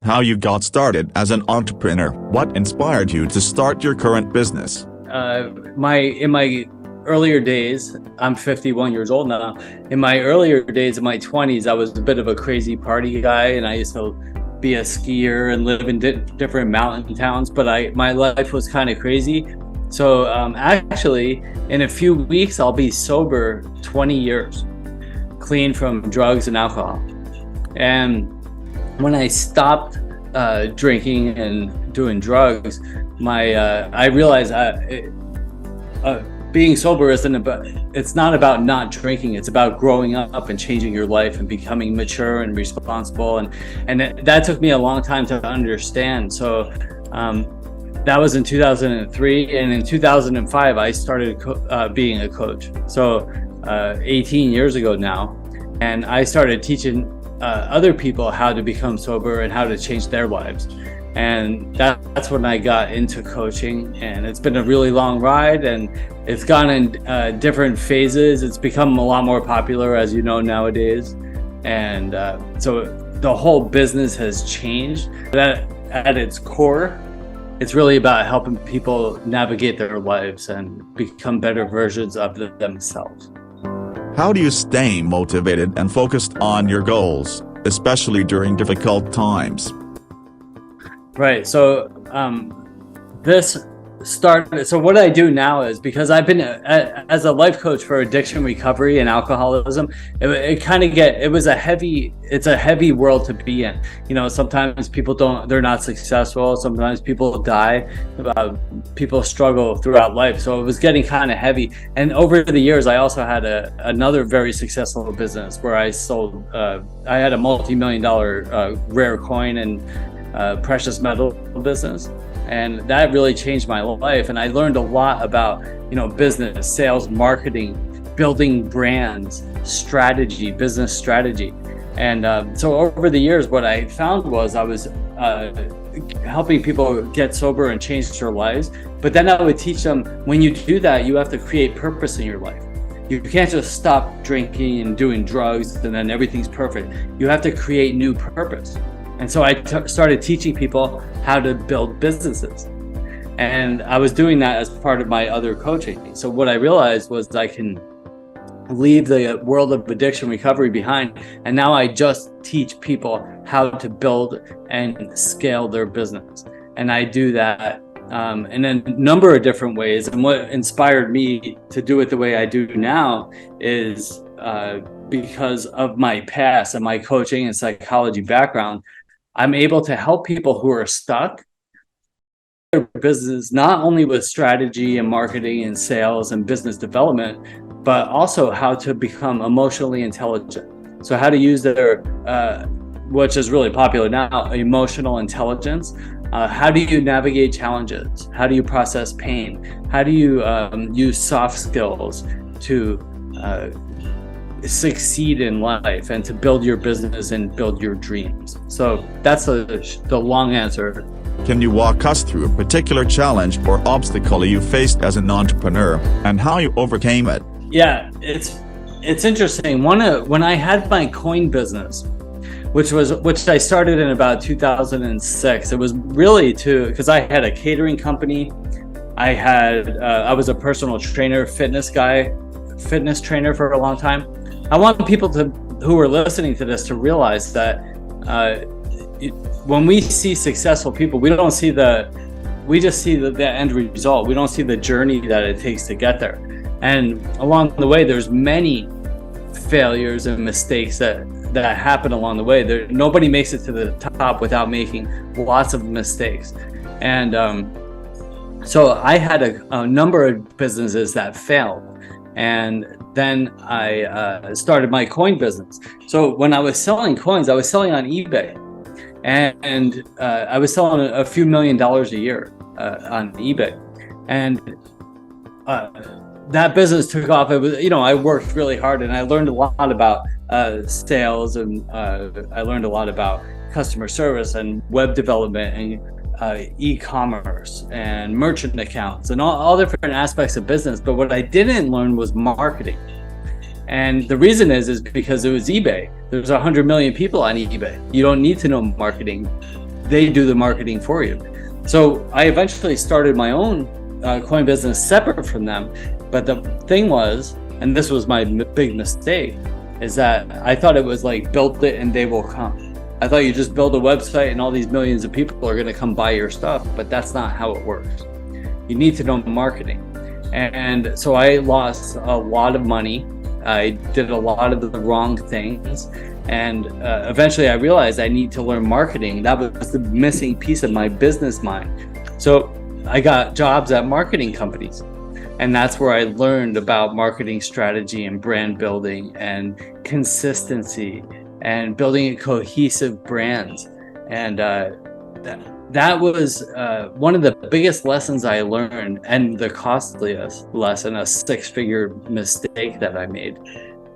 how you got started as an entrepreneur. What inspired you to start your current business? In my earlier days, I'm 51 years old now. In my earlier days, in my 20s, I was a bit of a crazy party guy, and I used to be a skier and live in different mountain towns. But my life was kind of crazy. So actually, in a few weeks, I'll be sober 20 years, clean from drugs and alcohol. And when I stopped drinking and doing drugs, I realized being sober it's not about not drinking. It's about growing up and changing your life and becoming mature and responsible. And that took me a long time to understand. So that was in 2003. And in 2005, I started being a coach. So 18 years ago now. And I started teaching other people how to become sober and how to change their lives. And that's when I got into coaching, and it's been a really long ride, and it's gone in different phases. It's become a lot more popular, as you know, nowadays. And so the whole business has changed. That at its core, it's really about helping people navigate their lives and become better versions of themselves. How do you stay motivated and focused on your goals, especially during difficult times? Right. So so what I do now is, because I've been as a life coach for addiction recovery and alcoholism, it's a heavy world to be in. You know, sometimes they're not successful. Sometimes people die. People struggle throughout life. So it was getting kind of heavy. And over the years, I also had another very successful business where I sold, I had a multi-million-dollar rare coin and precious metal business, and that really changed my life. And I learned a lot about, business, sales, marketing, building brands, strategy, business strategy. And so over the years, what I found was I was helping people get sober and change their lives. But then I would teach them, when you do that, you have to create purpose in your life. You can't just stop drinking and doing drugs and then everything's perfect. You have to create new purpose. And so I started teaching people how to build businesses. And I was doing that as part of my other coaching. So what I realized was I can leave the world of addiction recovery behind. And now I just teach people how to build and scale their business. And I do that in a number of different ways. And what inspired me to do it the way I do now is because of my past and my coaching and psychology background. I'm able to help people who are stuck in their business, not only with strategy and marketing and sales and business development, but also how to become emotionally intelligent. So how to use their, which is really popular now, emotional intelligence. How do you navigate challenges? How do you process pain? How do you use soft skills to succeed in life and to build your business and build your dreams? So that's the long answer. Can you walk us through a particular challenge or obstacle you faced as an entrepreneur and how you overcame it? Yeah, it's interesting. When I had my coin business, which I started in about 2006, it was really because I had a catering company. I was a personal trainer, fitness trainer for a long time. I want people who are listening to this to realize that when we see successful people, we just see the end result. We don't see the journey that it takes to get there. And along the way, there's many failures and mistakes that happen along the way. Nobody makes it to the top without making lots of mistakes. And so I had a number of businesses that failed. And then I started my coin business. So when I was selling coins, I was selling on eBay, and I was selling a few $1 million a year on eBay. And that business took off. It was, I worked really hard, and I learned a lot about sales, and I learned a lot about customer service and web development and e-commerce and merchant accounts and all different aspects of business. But what I didn't learn was marketing. And the reason is because it was eBay. There's 100 million people on eBay. You don't need to know marketing. they do the marketing for you. So I eventually started my own coin business separate from them. But the thing was, and this was my big mistake, is that I thought it was like build it and they will come. I thought you just build a website and all these millions of people are going to come buy your stuff, but that's not how it works. You need to know marketing. And so I lost a lot of money. I did a lot of the wrong things. And eventually I realized I need to learn marketing. That was the missing piece of my business mind. So I got jobs at marketing companies. And that's where I learned about marketing strategy and brand building and consistency and building a cohesive brand. And that was one of the biggest lessons I learned, and the costliest lesson, a 6-figure mistake that I made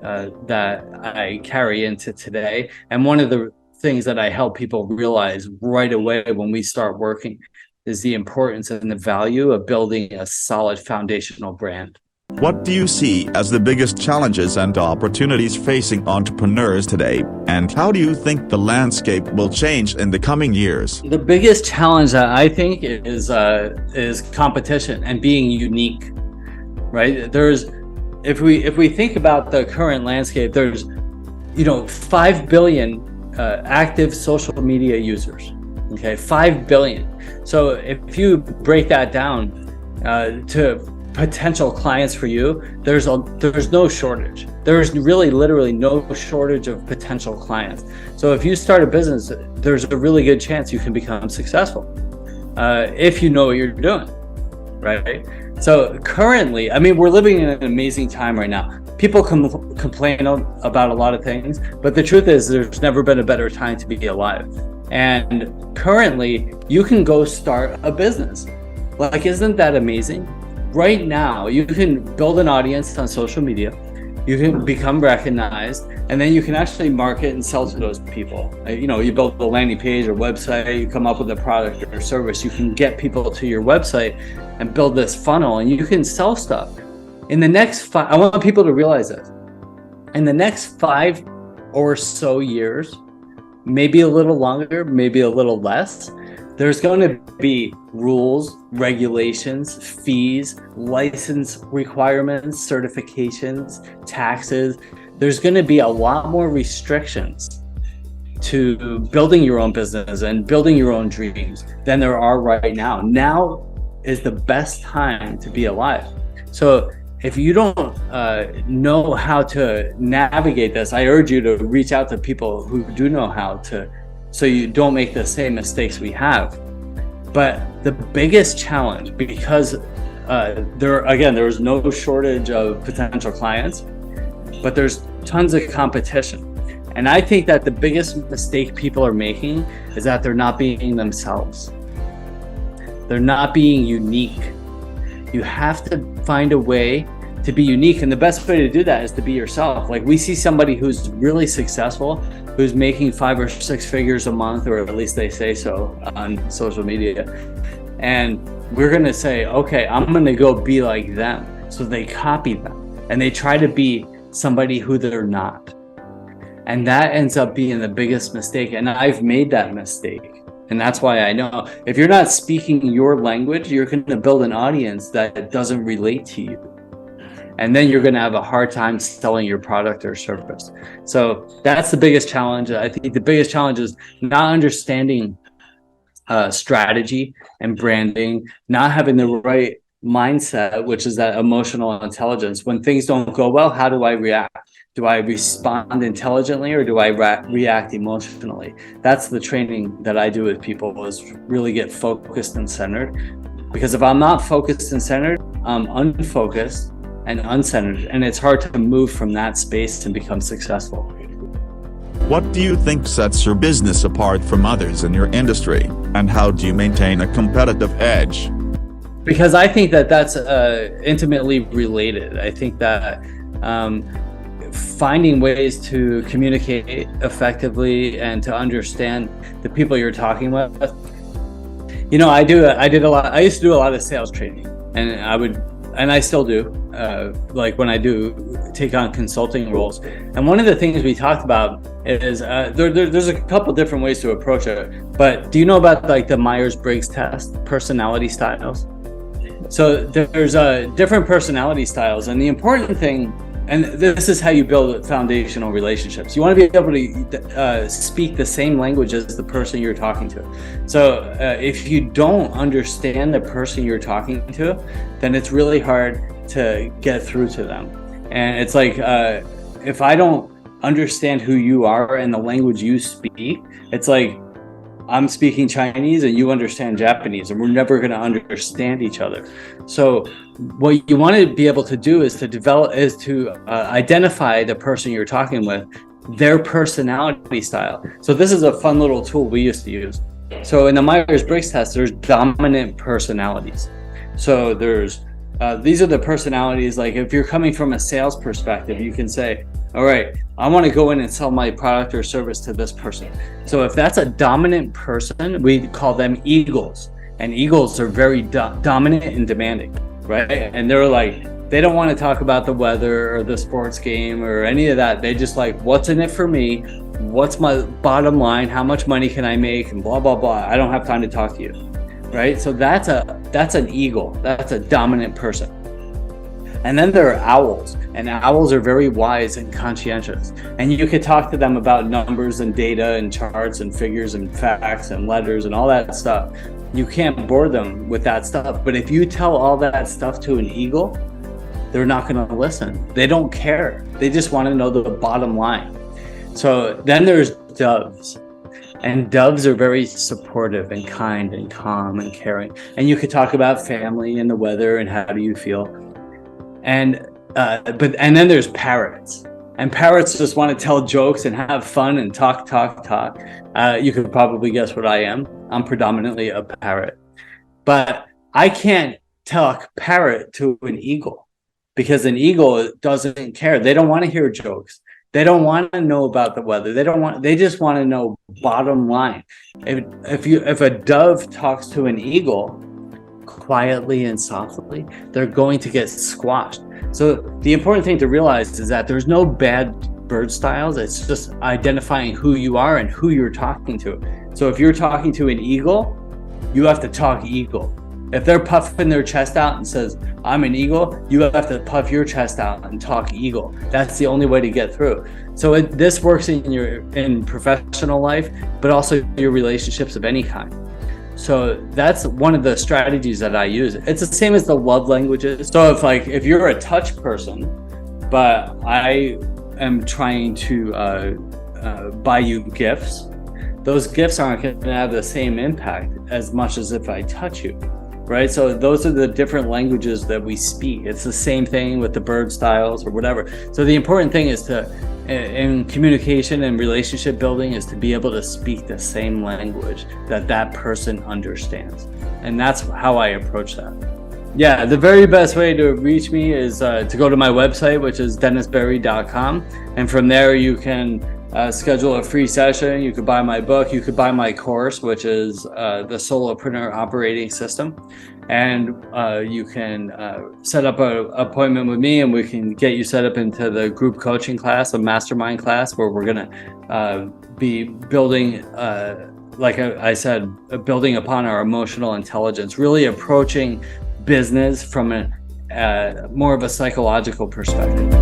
that I carry into today. And one of the things that I help people realize right away when we start working is the importance and the value of building a solid foundational brand. What do you see as the biggest challenges and opportunities facing entrepreneurs today, and how do you think the landscape will change in the coming years? The biggest challenge that I think is competition and being unique, right? If we think about the current landscape, there's 5 billion active social media users. Okay, 5 billion. So if you break that down to potential clients for you, there's no shortage. There's really literally no shortage of potential clients. So if you start a business, there's a really good chance you can become successful if you know what you're doing, right? So currently, I mean, we're living in an amazing time right now. People complain about a lot of things, but the truth is there's never been a better time to be alive. And currently, you can go start a business. Like, isn't that amazing? Right now, you can build an audience on social media, you can become recognized, and then you can actually market and sell to those people. You build a landing page or website, you come up with a product or service, you can get people to your website and build this funnel, and you can sell stuff. In the next I want people to realize this. In the next 5 or so years, maybe a little longer, maybe a little less, there's going to be rules, regulations, fees, license requirements, certifications, taxes. There's going to be a lot more restrictions to building your own business and building your own dreams than there are right now. Now is the best time to be alive. So if you don't know how to navigate this, I urge you to reach out to people who do know how to, so you don't make the same mistakes we have. But the biggest challenge, because there is no shortage of potential clients, but there's tons of competition. And I think that the biggest mistake people are making is that they're not being themselves. They're not being unique. You have to find a way to be unique, and the best way to do that is to be yourself. Like, we see somebody who's really successful, who's making 5 or 6 figures a month, or at least they say so on social media, and we're gonna say, okay, I'm gonna go be like them. So they copy them and they try to be somebody who they're not, and that ends up being the biggest mistake. And I've made that mistake. And that's why I know if you're not speaking your language, you're going to build an audience that doesn't relate to you. And then you're going to have a hard time selling your product or service. So that's the biggest challenge. I think the biggest challenge is not understanding strategy and branding, not having the right mindset, which is that emotional intelligence. When things don't go well, how do I react? Do I respond intelligently, or do I react emotionally? That's the training that I do with people, is really get focused and centered. Because if I'm not focused and centered, I'm unfocused and uncentered, and it's hard to move from that space and become successful. What do you think sets your business apart from others in your industry, and how do you maintain a competitive edge? Because I think that that's intimately related. I think that finding ways to communicate effectively and to understand the people you're talking with. I used to do a lot of sales training, and I still do. like when I do take on consulting roles. And one of the things we talked about is there's a couple different ways to approach it. But do you know about like the Myers-Briggs test, personality styles? So there's different personality styles, and the important thing, and this is how you build foundational relationships. You want to be able to speak the same language as the person you're talking to. So if you don't understand the person you're talking to, then it's really hard to get through to them. And it's like, if I don't understand who you are and the language you speak, it's like I'm speaking Chinese and you understand Japanese, and we're never going to understand each other. So what you want to be able to do is to identify the person you're talking with, their personality style. So this is a fun little tool we used to use. So in the Myers-Briggs test, there's dominant personalities. So there's these are the personalities. Like if you're coming from a sales perspective, you can say, all right, I want to go in and sell my product or service to this person. So if that's a dominant person, we call them eagles. And eagles are very dominant and demanding, right? And they're like, they don't want to talk about the weather or the sports game or any of that. They just like, what's in it for me? What's my bottom line? How much money can I make? And blah, blah, blah. I don't have time to talk to you, right? So that's an eagle. That's a dominant person. And then there are owls, and owls are very wise and conscientious. And you could talk to them about numbers and data and charts and figures and facts and letters and all that stuff. You can't bore them with that stuff. But if you tell all that stuff to an eagle, they're not going to listen. They don't care. They just want to know the bottom line. So then there's doves. And doves are very supportive and kind and calm and caring. And you could talk about family and the weather and how do you feel. And then there's parrots, and parrots just want to tell jokes and have fun and talk. You could probably guess what I am. I'm predominantly a parrot, but I can't talk parrot to an eagle, because an eagle doesn't care. They don't want to hear jokes. They don't want to know about the weather. They just want to know bottom line. If a dove talks to an eagle quietly and softly, they're going to get squashed. So the important thing to realize is that there's no bad bird styles. It's just identifying who you are and who you're talking to. So if you're talking to an eagle, you have to talk eagle. If they're puffing their chest out and says, I'm an eagle, you have to puff your chest out and talk eagle. That's the only way to get through. So this works in professional life, but also your relationships of any kind. So that's one of the strategies that I use. It's the same as the love languages. So if you're a touch person, but I am trying to buy you gifts, those gifts aren't going to have the same impact as much as if I touch you, right? So those are the different languages that we speak. It's the same thing with the bird styles or whatever. So the important thing is in communication and relationship building is to be able to speak the same language that person understands. And that's how I approach that. Yeah, the very best way to reach me is to go to my website, which is dennisberry.com. And from there you can schedule a free session. You could buy my book. You could buy my course, which is the Solopreneur Operating System. And you can set up an appointment with me, and we can get you set up into the group coaching class, a mastermind class, where we're going to be building, like I said, building upon our emotional intelligence, really approaching business from more of a psychological perspective.